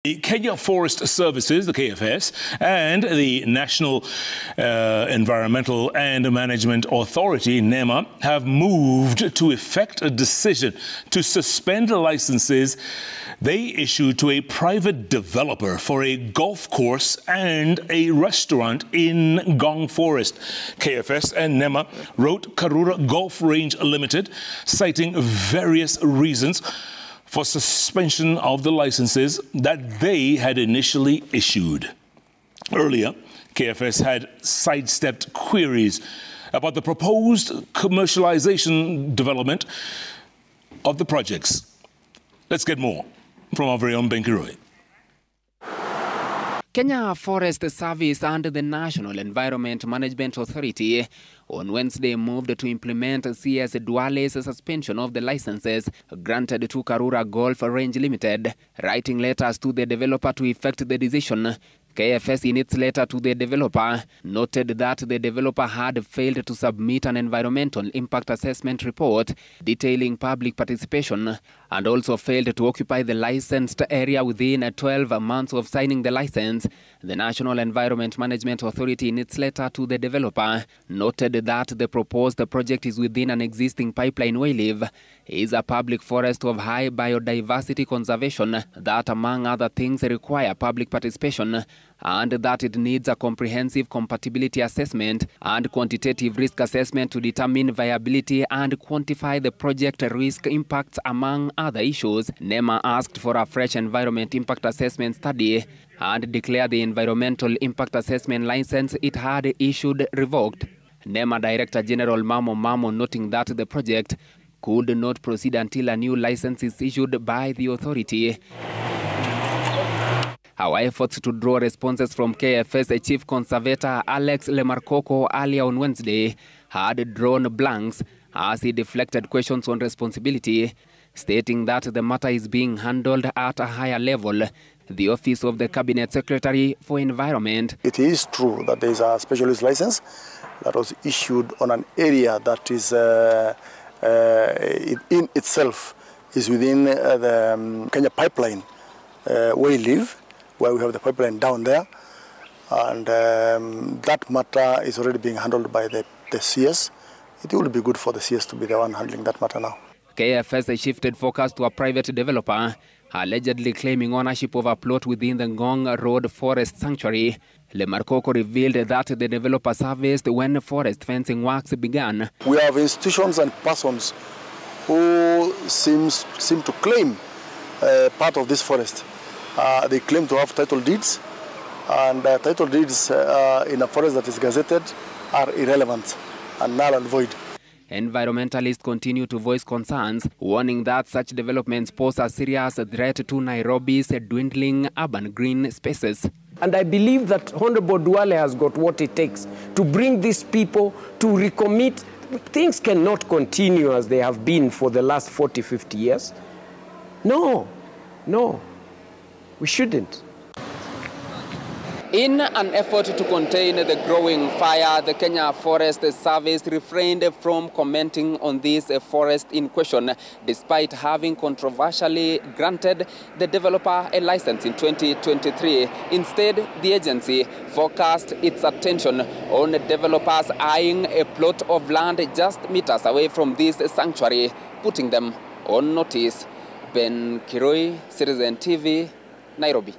The Kenya Forest Services, the KFS, and the National Environmental and Management Authority, NEMA, have moved to effect a decision to suspend the licenses they issued to a private developer for a golf course and a restaurant in Gong Forest. KFS and NEMA wrote Karura Golf Range Limited, citing various reasons for suspension of the licenses that they had initially issued. Earlier, KFS had sidestepped queries about the proposed commercialization development of the projects. Let's get more from our very own Benkiroy. Kenya Forest Service and the National Environment Management Authority on Wednesday moved to implement CS Duale's suspension of the licenses granted to Karura Golf Range Limited, writing letters to the developer to effect the decision. KFS, in its letter to the developer, noted that the developer had failed to submit an environmental impact assessment report detailing public participation and also failed to occupy the licensed area within 12 months of signing the license. The National Environment Management Authority, in its letter to the developer, noted that the proposed project is within an existing pipeline wayleave, is a public forest of high biodiversity conservation that, among other things, require public participation, and that it needs a comprehensive compatibility assessment and quantitative risk assessment to determine viability and quantify the project risk impacts, among other issues. NEMA asked for a fresh environment impact assessment study and declared the environmental impact assessment license it had issued revoked. NEMA Director General Mamo noting that the project could not proceed until a new license is issued by the authority. Our efforts to draw responses from KFS Chief Conservator Alex Lemarkoko earlier on Wednesday had drawn blanks as he deflected questions on responsibility, stating that the matter is being handled at a higher level, the Office of the Cabinet Secretary for Environment. It is true that there is a special use license that was issued on an area that is in itself is within the Kenya pipeline wayleave, where we have the pipeline down there, and that matter is already being handled by the CS. It will be good for the CS to be the one handling that matter now. KFS shifted focus to a private developer, allegedly claiming ownership of a plot within the Ngong Road Forest Sanctuary. Lemarkoko revealed that the developer serviced when forest fencing works began. We have institutions and persons who seem to claim part of this forest. They claim to have title deeds, and title deeds in a forest that is gazetted are irrelevant and null and void. Environmentalists continue to voice concerns, warning that such developments pose a serious threat to Nairobi's dwindling urban green spaces. And I believe that Honorable Duale has got what it takes to bring these people to recommit. Things cannot continue as they have been for the last 40, 50 years. No, we shouldn't. In an effort to contain the growing fire, the Kenya Forest Service refrained from commenting on this forest in question, despite having controversially granted the developer a license in 2023. Instead, the agency focused its attention on developers eyeing a plot of land just meters away from this sanctuary, putting them on notice. Ben Kiroi, Citizen TV, Nairobi.